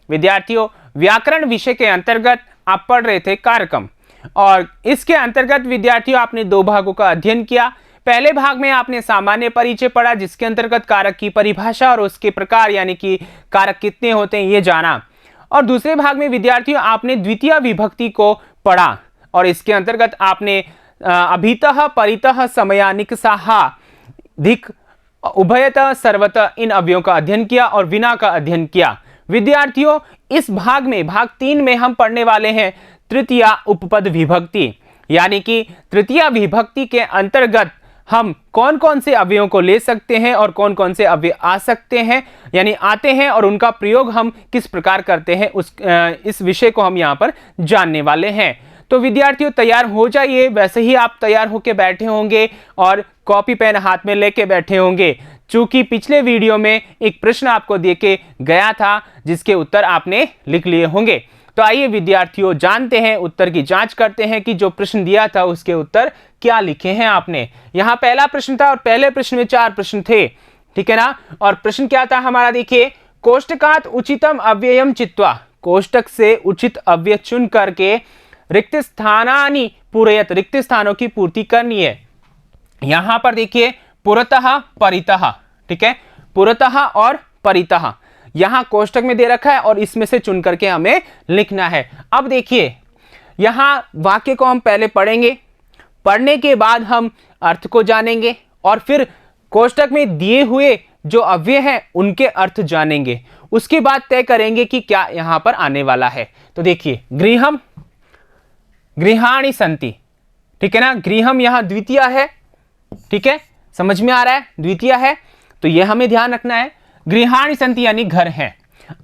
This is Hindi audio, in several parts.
विद्यार्थियों, व्याकरण विषय के अंतर्गत आप पढ़ रहे थे कारकम, और इसके अंतर्गत विद्यार्थियों आपने दो भागों का अध्ययन किया। पहले भाग में आपने सामान्य परिचय पढ़ा, जिसके अंतर्गत कारक की परिभाषा और उसके प्रकार यानी कि कारक कितने होते हैं ये जाना। और दूसरे भाग में विद्यार्थियों आपने द्वितीय विभक्ति को पढ़ा, और इसके अंतर्गत आपने अभितः, परितः, समयानिक, साहा, धिक, उभयतः, सर्वतः इन अवयवों का अध्ययन किया और विना का अध्ययन किया। विद्यार्थियों, इस भाग में, भाग 3 में हम पढ़ने वाले हैं तृतीय उपपद विभक्ति, यानी कि तृतीय विभक्ति के अंतर्गत हम कौन कौन से अवयवों को ले सकते हैं और कौन कौन से अवयव आ सकते हैं यानी आते हैं, और उनका प्रयोग हम किस प्रकार करते हैं इस विषय को हम यहाँ पर जानने वाले हैं। तो विद्यार्थियों तैयार हो जाइए, वैसे ही आप तैयार होकर बैठे होंगे और कॉपी पेन हाथ में लेके बैठे होंगे, चूंकि पिछले वीडियो में एक प्रश्न आपको दे के गया था जिसके उत्तर आपने लिख लिए होंगे। तो आइए विद्यार्थियों जानते हैं, उत्तर की जांच करते हैं कि जो प्रश्न दिया था उसके उत्तर क्या लिखे हैं आपने। यहाँ पहला प्रश्न था और पहले प्रश्न में 4 प्रश्न थे, ठीक है ना। और प्रश्न क्या था हमारा, देखिए, कोष्टकात् उचितम अव्ययम चित्वा, कोष्टक से उचित अव्यय चुन करके रिक्त स्थानानि पूरयत, रिक्त स्थानों की पूर्ति करनी है। यहां पर देखिए पुरतः, परितः, ठीक है, पुरतः और परितः यहां कोष्टक में दे रखा है और इसमें से चुन करके हमें लिखना है। अब देखिए यहां वाक्य को हम पहले पढ़ेंगे, पढ़ने के बाद हम अर्थ को जानेंगे और फिर कोष्टक में दिए हुए जो अव्यय हैं उनके अर्थ जानेंगे, उसके बाद तय करेंगे कि क्या यहां पर आने वाला है। तो देखिए, गृहम, गृहाणि सन्ति, ठीक है ना, गृहम यहां द्वितीय है, ठीक है, समझ में आ रहा है, द्वितीय है, तो यह हमें ध्यान रखना है। गृहाणि सन्ति यानी घर है।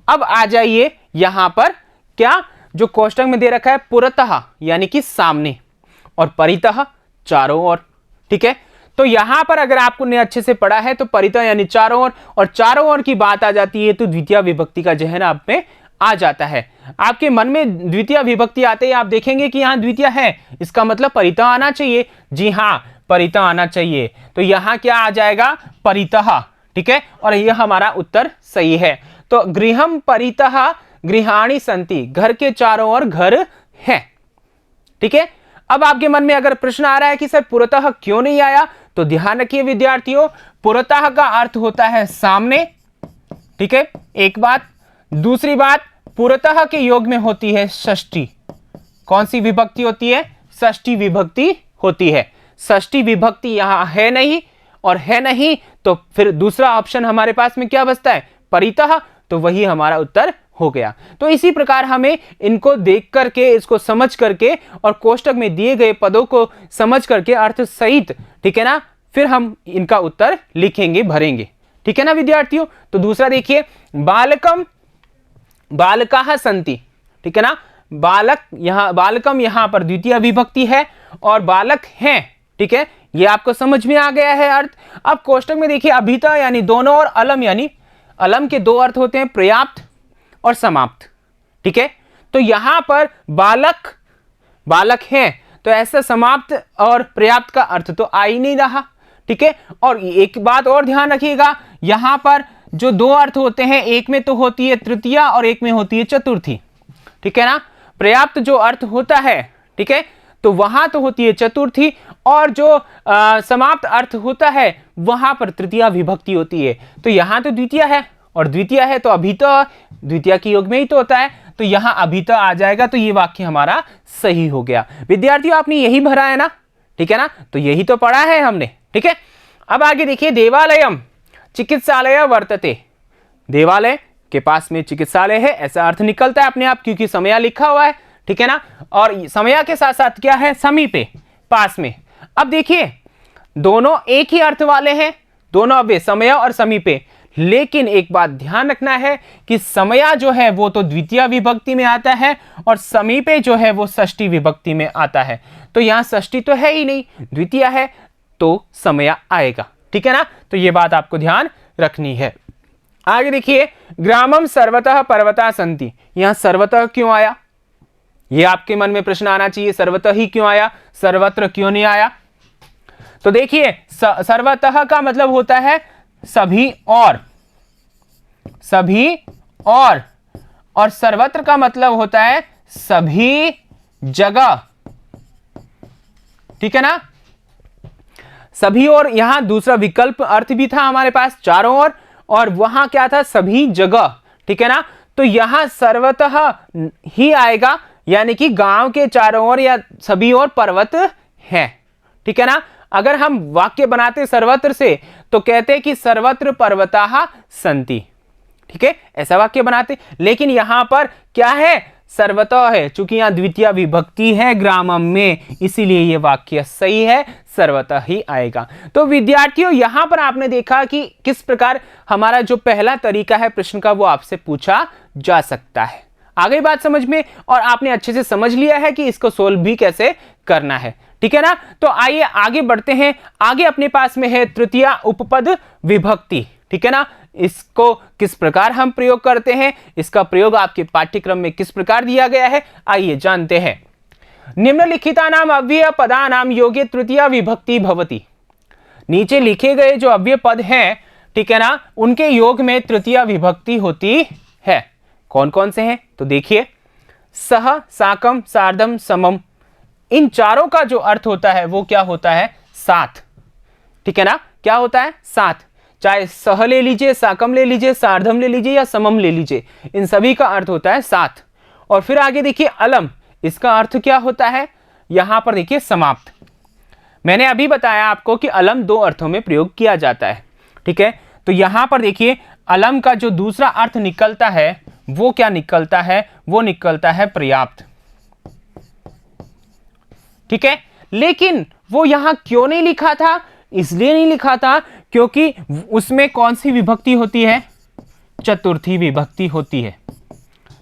अब आ जाइए यहां पर, क्या जो कोष्टक में दे रखा है पुरतः यानी कि सामने, और परितः चारों ओर, ठीक है। तो यहां पर अगर आपको ने अच्छे से पढ़ा है तो परितः यानी चारों ओर, और चारों ओर की बात आ जाती है तो द्वितीय विभक्ति का जहन आप में आ जाता है। आपके मन में द्वितीय विभक्ति आते ही आप देखेंगे कि यहां द्वितीय है, इसका मतलब परितः आना चाहिए। जी हां, परितः आना चाहिए, तो यहां क्या आ जाएगा, परितः, ठीक है, और यह हमारा उत्तर सही है। तो गृहम परितः गृहाणि सन्ति, घर के चारों ओर घर है, ठीक है। अब आपके मन में अगर प्रश्न आ रहा है कि सर पुरतः क्यों नहीं आया, तो ध्यान रखिए विद्यार्थियों, पुरतः का अर्थ होता है सामने, ठीक है, एक बात। दूसरी बात, पुरतः के योग में होती है षष्ठी। कौन सी विभक्ति होती है, षष्ठी विभक्ति होती है। षष्ठी विभक्ति यहां है नहीं, और है नहीं तो फिर दूसरा ऑप्शन हमारे पास में क्या बचता है, परितः, तो वही हमारा उत्तर हो गया। तो इसी प्रकार हमें इनको देख करके, इसको समझ करके और कोष्टक में दिए गए पदों को समझ करके अर्थ सहित, ठीक है ना, फिर हम इनका उत्तर लिखेंगे, भरेंगे, ठीक है ना विद्यार्थियों। तो दूसरा देखिए, बालकम, बालकाः सन्ति, ठीक है ना, बालक, यहां बालकम यहां पर द्वितीय विभक्ति है और बालक हैं, ठीक है, ये आपको समझ में आ गया है अर्थ। अब कोष्टक में देखिए अभितः यानी दोनों, और अलम यानी, अलम के दो अर्थ होते हैं, पर्याप्त और समाप्त, ठीक है। तो यहां पर बालक, बालक हैं, तो ऐसा समाप्त और पर्याप्त का अर्थ तो आ ही नहीं रहा, ठीक है। और एक बात और ध्यान रखिएगा, यहां पर जो दो अर्थ होते हैं, एक में तो होती है तृतीय और एक में होती है चतुर्थी, ठीक है ना। पर्याप्त जो अर्थ होता है, ठीक है, तो वहां तो होती है चतुर्थी, और जो समाप्त अर्थ होता है वहां पर तृतीय विभक्ति होती है। तो यहां तो द्वितीय है, और द्वितीय है तो अभितः, द्वितीय के योग में ही तो होता है, तो यहां अभितः आ जाएगा, तो ये वाक्य हमारा सही हो गया। विद्यार्थियों आपने यही भरा है ना, ठीक है ना, तो यही तो पढ़ा है हमने, ठीक है। अब आगे देखिए, देवालयम चिकित्सालय वर्तते, देवालय के पास में चिकित्सालय है, ऐसा अर्थ निकलता है अपने आप, क्योंकि समया लिखा हुआ है, ठीक है ना, और समया के साथ साथ क्या है, समीपे, पास में। अब देखिए दोनों एक ही अर्थ वाले हैं, दोनों अव्यय समया और समीपे, लेकिन एक बात ध्यान रखना है कि समया जो है वो तो द्वितीय विभक्ति में आता है और समीपे जो है वो षष्ठी विभक्ति में आता है। तो यहां षष्ठी तो है ही नहीं, द्वितीय है, तो समया आएगा, ठीक है ना। तो ये बात आपको ध्यान रखनी है। आगे देखिए, ग्रामम सर्वतः पर्वता सन्ति, यहां सर्वतः क्यों आया, ये आपके मन में प्रश्न आना चाहिए, सर्वतः ही क्यों आया, सर्वत्र क्यों नहीं आया। तो देखिए सर्वतः का मतलब होता है सभी और, सभी और सर्वत्र का मतलब होता है सभी जगह, ठीक है ना, सभी ओर। यहां दूसरा विकल्प अर्थ भी था हमारे पास, चारों ओर, और वहां क्या था, सभी जगह, ठीक है ना। तो यहां सर्वतः ही आएगा, यानी कि गांव के चारों ओर या सभी ओर पर्वत है, ठीक है ना। अगर हम वाक्य बनाते सर्वत्र से तो कहते कि सर्वत्र पर्वताः सन्ति, ठीक है, ऐसा वाक्य बनाते। लेकिन यहां पर क्या है, सर्वतः है, चूंकि यहां द्वितीय विभक्ति है ग्रामम में, इसीलिए यह वाक्य सही है, सर्वतः ही आएगा। तो विद्यार्थियों, यहां पर आपने देखा कि किस प्रकार हमारा जो पहला तरीका है प्रश्न का वो आपसे पूछा जा सकता है। आ गई बात समझ में, और आपने अच्छे से समझ लिया है कि इसको सोल्व भी कैसे करना है, ठीक है ना। तो आइए आगे बढ़ते हैं। आगे अपने पास में है तृतीय उपपद विभक्ति, ठीक है ना। इसको किस प्रकार हम प्रयोग करते हैं, इसका प्रयोग आपके पाठ्यक्रम में किस प्रकार दिया गया है, आइए जानते हैं। निम्नलिखितानाम अव्यय पदानाम योगे तृतीय विभक्ति भवति। नीचे लिखे गए जो अव्यय पद हैं, ठीक है ना, उनके योग में तृतीय विभक्ति होती है। कौन कौन से हैं, तो देखिए, सह, साकम, सार्धम, समम, इन चारों का जो अर्थ होता है वो क्या होता है, साथ, ठीक है ना। क्या होता है, साथ। चाहे सह ले लीजिए, साकम ले लीजिए, सार्धम ले लीजिए या समम ले लीजिए, इन सभी का अर्थ होता है साथ। और फिर आगे देखिए अलम, इसका अर्थ क्या होता है, यहां पर देखिए समाप्त। मैंने अभी बताया आपको कि अलम दो अर्थों में प्रयोग किया जाता है, ठीक है। तो यहां पर देखिए अलम का जो दूसरा अर्थ निकलता है वो क्या निकलता है, वो निकलता है पर्याप्त, ठीक है। लेकिन वो यहां क्यों नहीं लिखा था, इसलिए नहीं लिखा था क्योंकि उसमें कौन सी विभक्ति होती है, चतुर्थी विभक्ति होती है,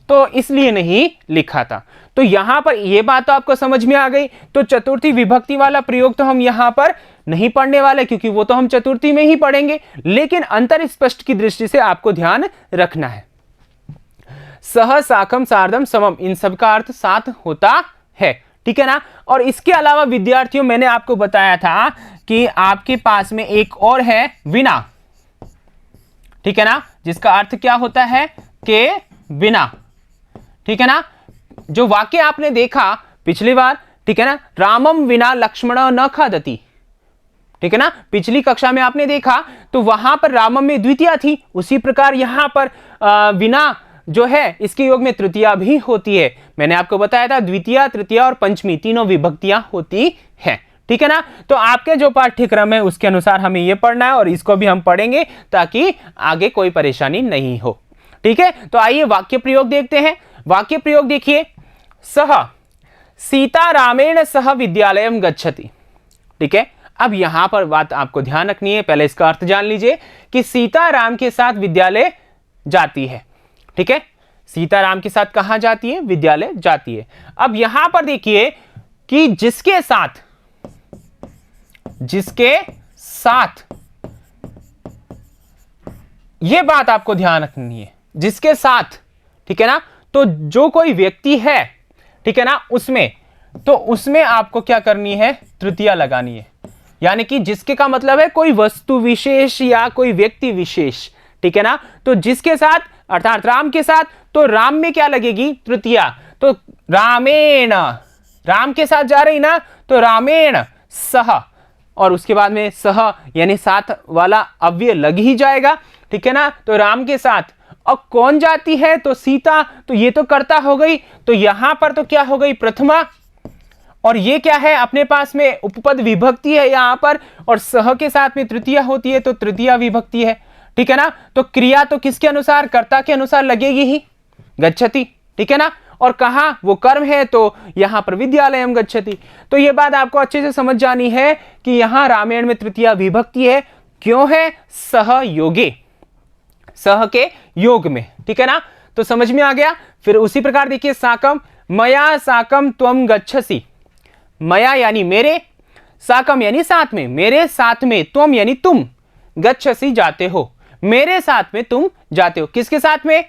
तो इसलिए नहीं लिखा था। तो यहां पर यह बात तो आपको समझ में आ गई। तो चतुर्थी विभक्ति वाला प्रयोग तो हम यहां पर नहीं पढ़ने वाले, क्योंकि वो तो हम चतुर्थी में ही पढ़ेंगे। लेकिन अंतर स्पष्ट की दृष्टि से आपको ध्यान रखना है, सह, साकम, सार्धम, समम, इन सब का अर्थ साथ होता है, ठीक है ना। और इसके अलावा विद्यार्थियों, मैंने आपको बताया था कि आपके पास में एक और है विना, ठीक है ना, जिसका अर्थ क्या होता है, के बिना, ठीक है ना। जो वाक्य आपने देखा पिछली बार, ठीक है ना, रामम विना लक्ष्मण न खादति, ठीक है ना, पिछली कक्षा में आपने देखा, तो वहां पर रामम में द्वितीय थी, उसी प्रकार यहां पर विना जो है इसके योग में तृतीया भी होती है। मैंने आपको बताया था द्वितीय, तृतीया और पंचमी तीनों विभक्तियां होती है, ठीक है ना। तो आपके जो पाठ्यक्रम है उसके अनुसार हमें यह पढ़ना है, और इसको भी हम पढ़ेंगे ताकि आगे कोई परेशानी नहीं हो, ठीक है। तो आइए वाक्य प्रयोग देखते हैं। वाक्य प्रयोग देखिए, सह सीता रामेण सह विद्यालयम गच्छति, ठीक है। अब यहां पर बात आपको ध्यान रखनी है, पहले इसका अर्थ जान लीजिए कि सीता राम के साथ विद्यालय जाती है, ठीक है। सीता राम के साथ कहां जाती है, विद्यालय जाती है। अब यहां पर देखिए कि जिसके साथ, जिसके साथ, यह बात आपको ध्यान रखनी है, जिसके साथ, ठीक है ना। तो जो कोई व्यक्ति है, ठीक है ना, उसमें, तो उसमें आपको क्या करनी है, तृतीया लगानी है। यानी कि जिसके का मतलब है कोई वस्तु विशेष या कोई व्यक्ति विशेष, ठीक है ना। तो जिसके साथ अर्थात राम के साथ, तो राम में क्या लगेगी, तृतीया। तो रामेण, राम के साथ जा रही ना, तो रामेण सह, और उसके बाद में सह यानी साथ वाला अव्यय लग ही जाएगा, ठीक है ना। तो राम के साथ, और कौन जाती है, तो सीता, तो ये तो कर्ता हो गई, तो यहां पर तो क्या हो गई, प्रथमा, और ये क्या है, अपने पास में उपपद विभक्ति है यहां पर, और सह के साथ में तृतीया होती है, तो तृतीया विभक्ति है, ठीक है ना। तो क्रिया तो किसके अनुसार, कर्ता के अनुसार लगेगी ही, गच्छति, ठीक है ना। और कहां वो कर्म है, तो यहां पर विद्यालयम गच्छति। तो ये बात आपको अच्छे से समझ जानी है कि यहां रामायण में तृतीया विभक्ति है, क्यों है, सह योगे, सह के योग में, ठीक है ना। तो समझ में आ गया। फिर उसी प्रकार देखिए साकम, मया साकम त्वम गच्छसि, मया यानी मेरे, साकम यानी साथ में, मेरे साथ में, त्वम यानी तुम, गच्छसि जाते हो, मेरे साथ में तुम जाते हो। किसके साथ में,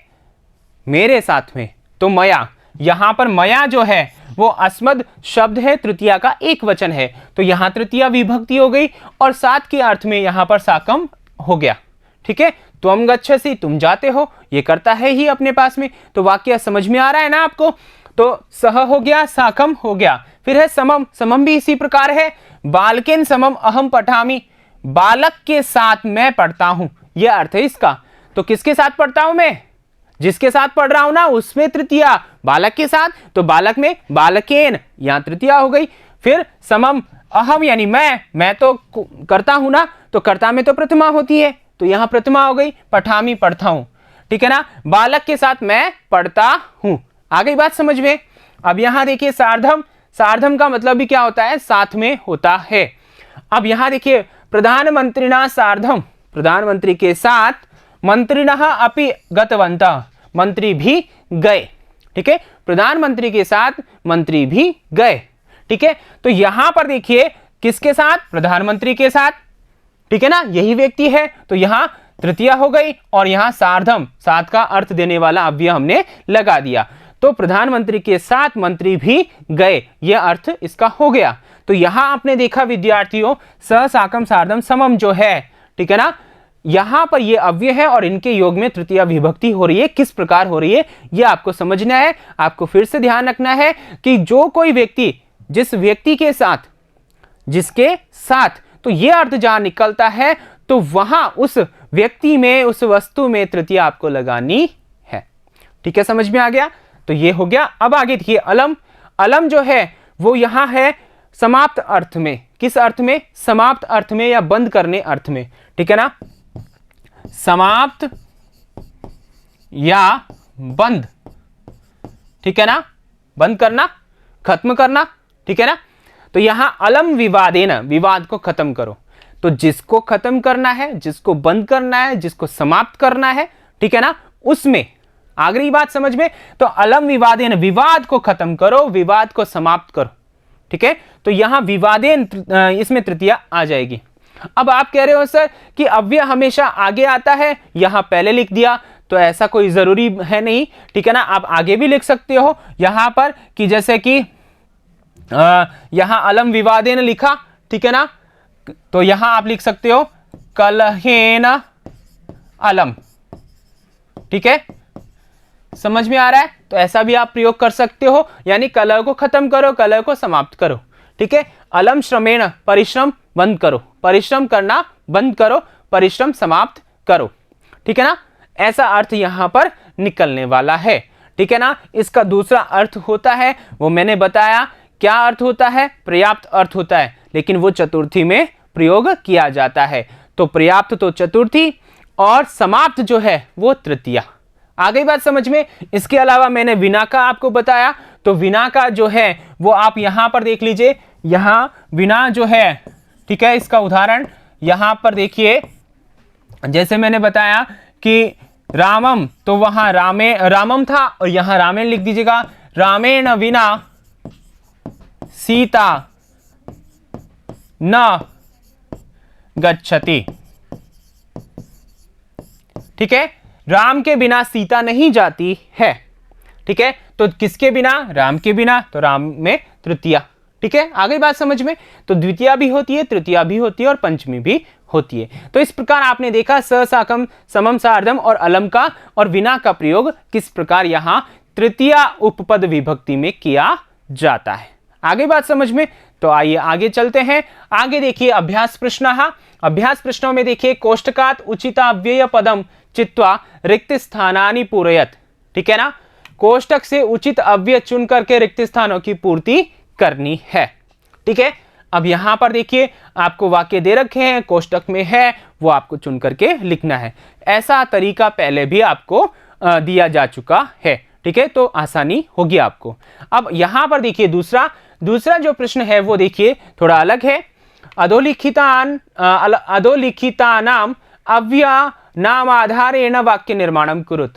मेरे साथ में। तो मया, यहां पर मया जो है वो अस्मद शब्द है, तृतीया का एक वचन है, तो यहां तृतीया विभक्ति हो गई, और साथ के अर्थ में यहां पर साकम हो गया, ठीक ठीक है, त्वम गच्छसि, तुम जाते हो, ये करता है ही अपने पास में। तो वाक्य समझ में आ रहा है ना आपको। तो सह हो गया, साकम हो गया। फिर है समम, समम भी इसी प्रकार है। बालकेन समम अहम पठामि, बालक के साथ मैं पढ़ता हूं, यह अर्थ है इसका। तो किसके साथ पढ़ता हूं मैं? जिसके साथ पढ़ रहा हूं ना उसमें तृतीया, बालक के साथ, तो बालक में बालकेन, यहां तृतीया हो गई। फिर समम अहम यानी मैं तो करता हूं ना, तो कर्ता में तो प्रथमा होती है, तो यहां प्रथमा हो गई। पठामी, पढ़ता हूं, ठीक है ना। बालक के साथ मैं पढ़ता हूं, आ गई बात समझ में। अब यहां देखिए सार्धम, सार्धम का मतलब भी क्या होता है? साथ में होता है। अब यहां देखिए प्रधानमंत्रिणा सार्धम, प्रधानमंत्री के साथ, मंत्रिणः अपि गतवन्तः, मंत्री भी गए, ठीक है। प्रधानमंत्री के साथ मंत्री भी गए, ठीक है। तो यहां पर देखिए किसके साथ? प्रधानमंत्री के साथ, ठीक है ना, यही व्यक्ति है, तो यहां तृतीया हो गई। और यहां सार्धम, साथ का अर्थ देने वाला अव्यय हमने लगा दिया। तो प्रधानमंत्री के साथ मंत्री भी गए, यह अर्थ इसका हो गया। तो यहां आपने देखा विद्यार्थियों, स, साकम, सार्धम, समम जो है, ठीक है ना, यहां पर ये अव्यय है और इनके योग में तृतीया विभक्ति हो रही है। किस प्रकार हो रही है यह आपको समझना है। आपको फिर से ध्यान रखना है कि जो कोई व्यक्ति, जिस व्यक्ति के साथ, जिसके साथ, तो यह अर्थ जहां निकलता है तो वहां उस व्यक्ति में, उस वस्तु में तृतीया आपको लगानी है, ठीक है, समझ में आ गया। तो ये हो गया। अब आगे देखिए अलम, अलम जो है वो यहां है समाप्त अर्थ में। किस अर्थ में? समाप्त अर्थ में या बंद करने अर्थ में, ठीक है ना, समाप्त या बंद, ठीक है ना, बंद करना, खत्म करना, ठीक है ना। तो यहां अलम विवादेन, विवाद को खत्म करो। तो जिसको खत्म करना है, जिसको बंद करना है, जिसको समाप्त करना है, ठीक है ना, उसमें आ गई बात समझ में। तो अलम विवादेन, विवाद को खत्म करो, विवाद को समाप्त करो, ठीक है। तो यहां विवादेन, इसमें तृतीया आ जाएगी। अब आप कह रहे हो सर कि अव्यय हमेशा आगे आता है, यहां पहले लिख दिया, तो ऐसा कोई जरूरी है नहीं, ठीक है ना। आप आगे भी लिख सकते हो यहां पर कि जैसे कि यहां अलम विवादेन लिखा, ठीक है ना, तो यहां आप लिख सकते हो कलहेन अलम, ठीक है, समझ में आ रहा है। तो ऐसा भी आप प्रयोग कर सकते हो, यानी कलह को खत्म करो, कलह को समाप्त करो, ठीक है। अलम श्रमेण, परिश्रम बंद करो, परिश्रम करना बंद करो, परिश्रम समाप्त करो, ठीक है ना। ऐसा अर्थ यहां पर निकलने वाला है, ठीक है ना। इसका दूसरा अर्थ होता है, वो मैंने बताया, क्या अर्थ होता है? पर्याप्त अर्थ होता है, लेकिन वो चतुर्थी में प्रयोग किया जाता है। तो पर्याप्त तो चतुर्थी और समाप्त जो है वो तृतीया। आ गई बात समझ में। इसके अलावा मैंने विना का आपको बताया, तो विना का जो है वो आप यहां पर देख लीजिए, यहां विना जो है, ठीक है, इसका उदाहरण यहां पर देखिए, जैसे मैंने बताया कि रामम, तो वहां रामम था और यहां रामेण लिख दीजिएगा। रामेण विना सीता न गच्छति, ठीक है, राम के बिना सीता नहीं जाती है, ठीक है। तो किसके बिना? राम के बिना, तो राम में तृतीया, ठीक है, आ गई बात समझ में। तो द्वितीया भी होती है, तृतीया भी होती है और पंचमी भी होती है। तो इस प्रकार आपने देखा स, साकम, समम, सार्धम और अलम का और विना का प्रयोग किस प्रकार यहां तृतीया उपपद विभक्ति में किया जाता है। आगे बात समझ में। तो आइए आगे चलते हैं। आगे देखिए अभ्यास प्रश्न। अभ्यास प्रश्नों में देखिए कोष्टकात उचिताव्यय पदम चित्वा रिक्त स्थानानि पूरयत, ठीक है ना। कोष्टक से उचित अव्यय चुन करके रिक्त स्थानों की पूर्ति करनी है, ठीक है। अब यहां पर देखिए आपको वाक्य दे रखे हैं, कोष्टक में है, वो आपको चुन करके लिखना है। ऐसा तरीका पहले भी आपको दिया जा चुका है, ठीक है, तो आसानी होगी आपको। अब यहां पर देखिए दूसरा जो प्रश्न है वो देखिए थोड़ा अलग है। अधोलिखितानाम अव्यय नाम आधारेण वाक्य निर्माणम कुरुत,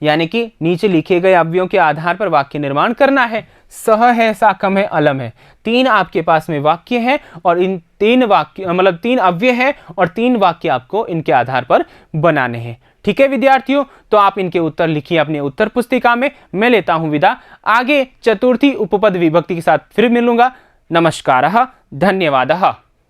यानी कि नीचे लिखे गए अव्ययों के आधार पर वाक्य निर्माण करना है। सह है, साकम है, अलम है, तीन आपके पास में वाक्य हैं और इन तीन वाक्य मतलब तीन अव्यय हैं और तीन वाक्य आपको इनके आधार पर बनाने हैं, ठीक है विद्यार्थियों। तो आप इनके उत्तर लिखिए अपने उत्तर पुस्तिका में। मैं लेता हूं विदा। आगे चतुर्थी उपपद विभक्ति के साथ फिर मिलूंगा। नमस्कारः, धन्यवादः।